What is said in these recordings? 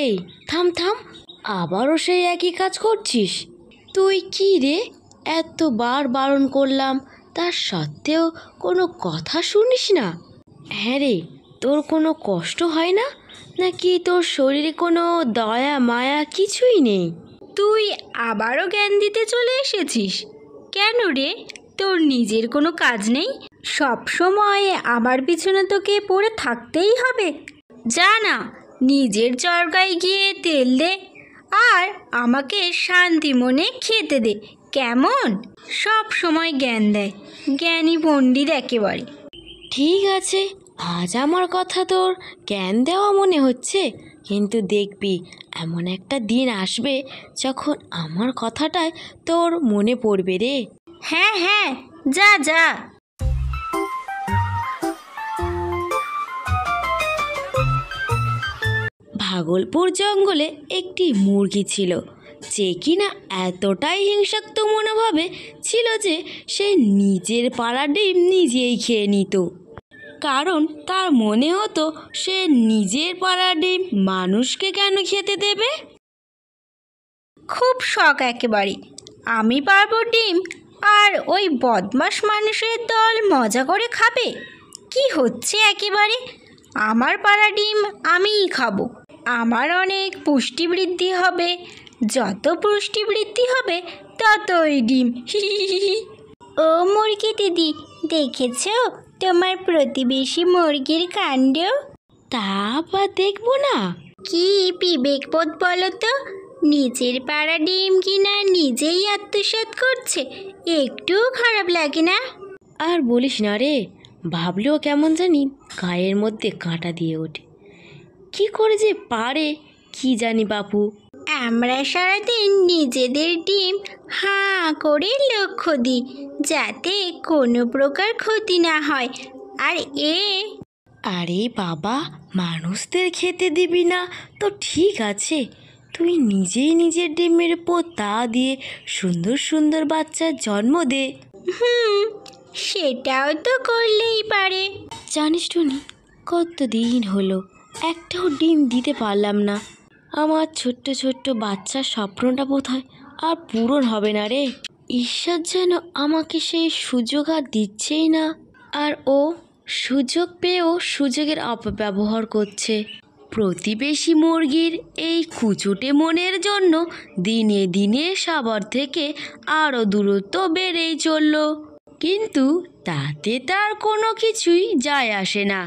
এই থাম থাম, আবারও সেই একই কাজ করছিস? তুই কি রে, এতবার বারণ করলাম তার সত্ত্বেও কোনো কথা শুনিস না? হ্যাঁ রে, তোর কোনো কষ্ট হয় না নাকি তোর শরীরে কোনো দয়া মায়া কিছুই নেই? তুই আবারও জ্ঞান দিতে চলে এসেছিস কেন রে? তোর নিজের কোনো কাজ নেই? সব সময় আমার পিছনে তোকে পড়ে থাকতেই হবে? যা না, নিজের চরকায় গিয়ে তেল দে আর আমাকে শান্তি মনে খেতে দে, কেমন? সব সময় জ্ঞান দেয়, জ্ঞানী পণ্ডিত একেবারে। ঠিক আছে, আজ আমার কথা তোর জ্ঞান দেওয়া মনে হচ্ছে, কিন্তু দেখবি এমন একটা দিন আসবে যখন আমার কথাটাই তোর মনে পড়বে রে। হ্যাঁ হ্যাঁ, যা যা। ভাগলপুর জঙ্গলে একটি মুরগি ছিল, যে কিনা এতটাই হিংসাক্ত মনোভাবে ছিল যে সে নিজের পাড়া ডিম নিজেই খেয়ে নিত। কারণ তার মনে হতো সে নিজের পাড়া ডিম মানুষকে কেন খেতে দেবে। খুব শখ একেবারে, আমি পারবো ডিম আর ওই বদমাস মানুষের দল মজা করে খাবে। কি হচ্ছে একেবারে? আমার পাড়া ডিম আমিই খাবো, আমার অনেক পুষ্টি বৃদ্ধি হবে, যত পুষ্টি বৃদ্ধি হবে ততই ডিম। ও মুরগি দিদি, দেখেছো তোমার প্রতিবেশী মুরগির কাণ্ড? তা বা দেখবো না? কি বিবেকবোধ বলো তো, নিজের পাড়া ডিম কিনা নিজেই আত্মসাৎ করছে, একটুও খারাপ লাগে না? আর বলিস না রে, ভাবলেও কেমন জানি গায়ের মধ্যে কাঁটা দিয়ে ওঠে। কি করে যে পারে কি জানি বাপু। আমরা সারাদিন নিজেদের ডিম হাঁ করে লক্ষ্য দিই যাতে কোনো প্রকার ক্ষতি না হয়, আর আরে বাবা, মানুষদের খেতে দিবি না তো ঠিক আছে, তুই নিজেই নিজের ডিমের উপর তা দিয়ে সুন্দর সুন্দর বাচ্চার জন্ম দে। সেটাও তো করলেই পারে। জানিস টুনি, কতদিন হলো একটাও ডিম দিতে পারলাম না। আমার ছোট্ট ছোট্ট বাচ্চার স্বপ্নটা বোধহয় আর পূরণ হবে না রে। ঈশ্বর যেন আমাকে সেই সুযোগ আর দিচ্ছেই না, আর ও সুযোগ পেয়েও সুযোগের অপব্যবহার করছে। প্রতিবেশী মুরগির এই কুচুটে মনের জন্য দিনে দিনে সবার থেকে আরও দূরত্ব বেড়েই চলল। কিন্তু তাতে তার কোনো কিছুই যায় আসে না,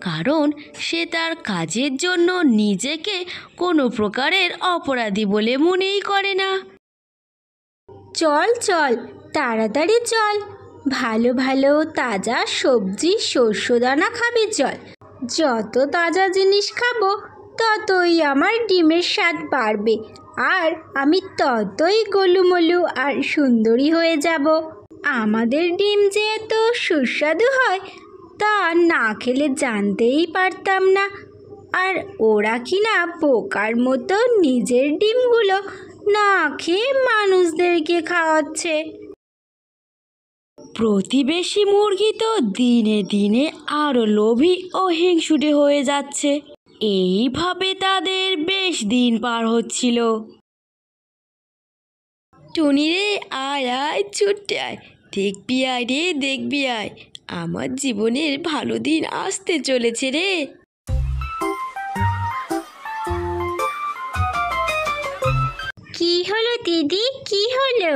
কারণ সে তার কাজের জন্য নিজেকে কোনো প্রকারের অপরাধী বলে মনেই করে না। চল চল, তাড়াতাড়ি চল, ভালো ভালো তাজা সবজি শস্যদানা খাবি চল। যত তাজা জিনিস খাবো ততই আমার ডিমের স্বাদ বাড়বে, আর আমি ততই গোলুমলু আর সুন্দরী হয়ে যাব। আমাদের ডিম যে এত সুস্বাদু হয় তা না খেলে জানতেই পারতাম না, আর ওরা কিনা বোকার মতো নিজের ডিমগুলো না খেয়ে মানুষদেরকে খাওয়াচ্ছে। প্রতিবেশী মুরগি তো দিনে দিনে আরও লোভী ও হিংসুটে হয়ে যাচ্ছে। এইভাবে তাদের বেশ দিন পার হচ্ছিল। টুনি রে, আয় আয়, ছুটে আয়, দেখবি আয় রে, দেখবি আয়, আমার জীবনের ভালো দিন আসতে চলেছে রে। কি হলো দিদি, কি হলো?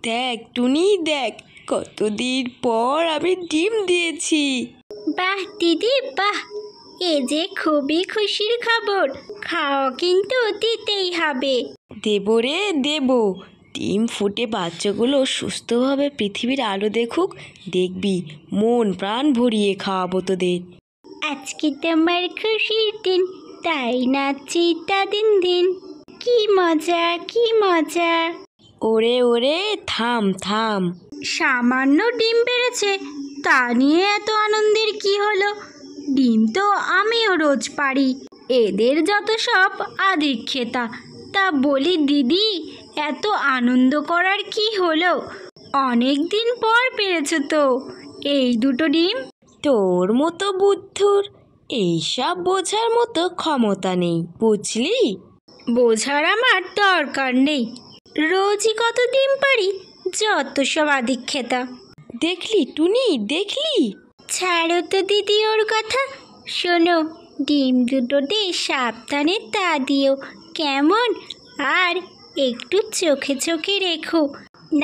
দেখ টুনি, দেখ কতদিন পর আমি ডিম দিয়েছি। বাহ দিদি বাহ, এ যে খুবই খুশির খবর, খাওয়া কিন্তু দিতেই হবে। দেবো রে দেবো, ডিম ফুটে বাচ্চাগুলো সুস্থভাবে পৃথিবীর আলো দেখুক, দেখবি মন প্রাণ ভরিয়ে খাওয়াবো তোদের। আজকে তোমার খুশির দিন, তাই নাচছি তা দিন দিন, কি মজা কি মজা। ওরে ওরে, থাম থাম। সামান্য ডিম পেড়েছে, তা নিয়ে এত আনন্দের কি হলো? ডিম তো আমিও রোজ পারি, এদের যত সব আদিক্ষেতা। তা বলি দিদি, এত আনন্দ করার কি হলো? অনেক দিন পর পেরেছো তো এই দুটো ডিম। তোর মতো বুদ্ধুর এইসব বোঝার মতো ক্ষমতা নেই, বুঝলি? বোঝার আমার দরকার নেই। রোজই কত ডিম পারি, যত সব আদিক্ষেতা। দেখলি টুনি, দেখলি? ছাড়ো তো দিদি ওর কথা। শোনো, ডিম দুটোতে সাবধানে তা দিও কেমন, আর একটু চোখে চোখে রেখো,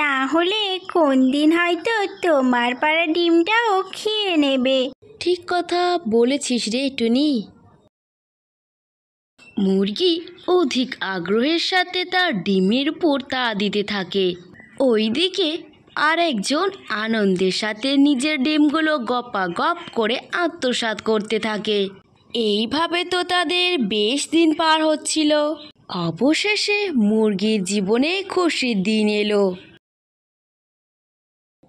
না হলে কোন দিন হয়তো তোমার পাড়া ডিমটাও খেয়ে নেবে। ঠিক কথা বলেছিস রে টুনি। মুরগি অধিক আগ্রহের সাথে তার ডিমের উপর তা দিতে থাকে। ওইদিকে আরেকজন আনন্দের সাথে নিজের ডিমগুলো গপাগপ করে আত্মসাৎ করতে থাকে। এইভাবে তো তাদের বেশ দিন পার হচ্ছিল। অবশেষে মুরগির জীবনে খুশির দিন এলো।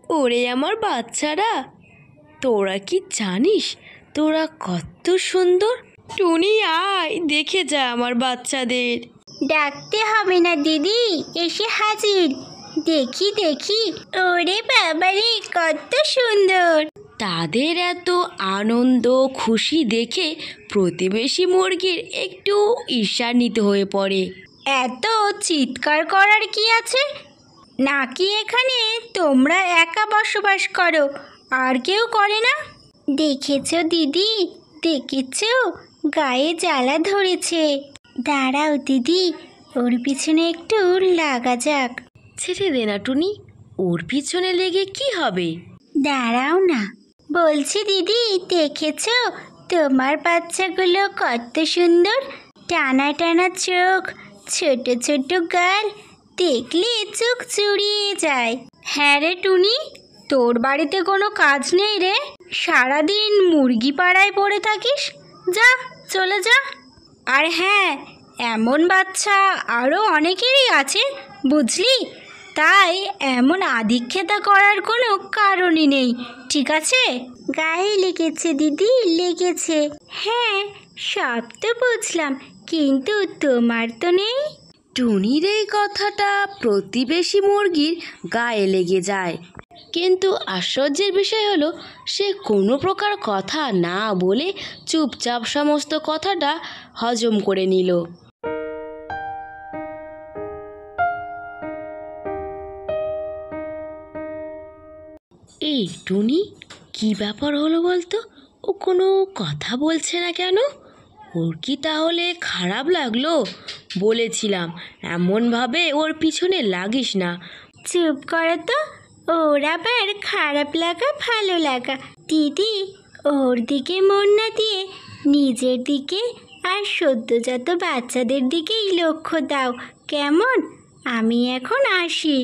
ওরে আমার বাচ্চারা, তোরা কি জানিস তোরা কত সুন্দর? টুনি আয়, দেখে যা আমার বাচ্চাদের। ডাকতে হবে না দিদি, এসে হাজির। দেখি দেখি, ওরে বাবারে কত সুন্দর। তাদের এত আনন্দ খুশি দেখে প্রতিবেশী মুরগির একটু ঈর্ষান্বিত হয়ে পড়ে। এত চিৎকার করার কি আছে? নাকি এখানে তোমরা একা বসবাস করো, আর কেউ করে না? দেখেছো দিদি, দেখেছো, গায়ে জ্বালা ধরেছে। দাঁড়াও দিদি, ওর পিছনে একটু লাগা যাক। ছেড়ে দে না টুনি, ওর পিছনে লেগে কি হবে? দাঁড়াও না, বলছি দিদি, দেখেছো তোমার বাচ্চাগুলো কত সুন্দর? টানা টানা চোখ, ছোট ছোট গাল, দেখলে চোখ জুড়িয়ে যায়। হ্যাঁ রে টুনি, তোর বাড়িতে কোনো কাজ নেই রে? সারাদিন মুরগি পাড়ায় পড়ে থাকিস? যা, চলে যা। আর হ্যাঁ, এমন বাচ্চা আরও অনেকেরই আছে, বুঝলি? তাই এমন আধিক্যতা করার কোনো কারণই নেই, ঠিক আছে? গায়ে লেগেছে দিদি, লেগেছে। হ্যাঁ, সব তো বুঝলাম, কিন্তু তোমার তো নেই। টুনির এই কথাটা প্রতিবেশী মুরগির গায়ে লেগে যায়, কিন্তু আশ্চর্যের বিষয় হলো সে কোনো প্রকার কথা না বলে চুপচাপ সমস্ত কথাটা হজম করে নিল। এই টুনি, কি ব্যাপার হলো বলতো? ও কোনো কথা বলছে না কেন? ওর কি তাহলে খারাপ লাগলো? বলেছিলাম এমনভাবে ওর পিছনে লাগিস না। চুপ করো তো, ওর আবার খারাপ লাগা ভালো লাগা। দিদি, ওর দিকে মন না দিয়ে নিজের দিকে আর সদ্যজাত বাচ্চাদের দিকেই লক্ষ্য দাও কেমন? আমি এখন আসি।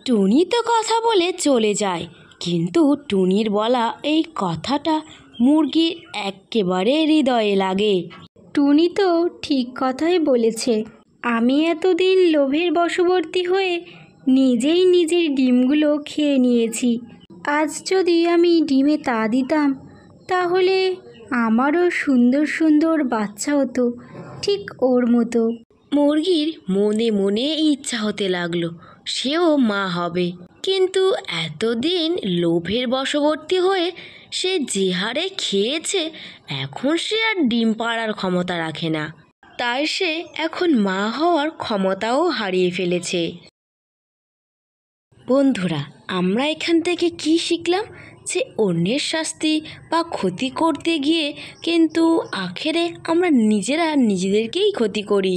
টুনি তো কথা বলে চলে যায়, কিন্তু টুনির বলা এই কথাটা মুরগির একেবারে হৃদয়ে লাগে। টুনি তো ঠিক কথাই বলেছে। আমি এতদিন লোভের বশবর্তী হয়ে নিজেই নিজের ডিমগুলো খেয়ে নিয়েছি। আজ যদি আমি ডিমে তা দিতাম, তাহলে আমারও সুন্দর সুন্দর বাচ্চা হতো, ঠিক ওর মতো। মুরগির মনে মনে ইচ্ছা হতে লাগলো সেও মা হবে, কিন্তু এতদিন লোভের বশবর্তী হয়ে সে যে হারে খেয়েছে, এখন সে আর ডিম পাড়ার ক্ষমতা রাখে না। তাই সে এখন মা হওয়ার ক্ষমতাও হারিয়ে ফেলেছে। বন্ধুরা, আমরা এখান থেকে কি শিখলাম? যে অন্যের শাস্তি বা ক্ষতি করতে গিয়ে কিন্তু আখেরে আমরা নিজেরা নিজেদেরকেই ক্ষতি করি।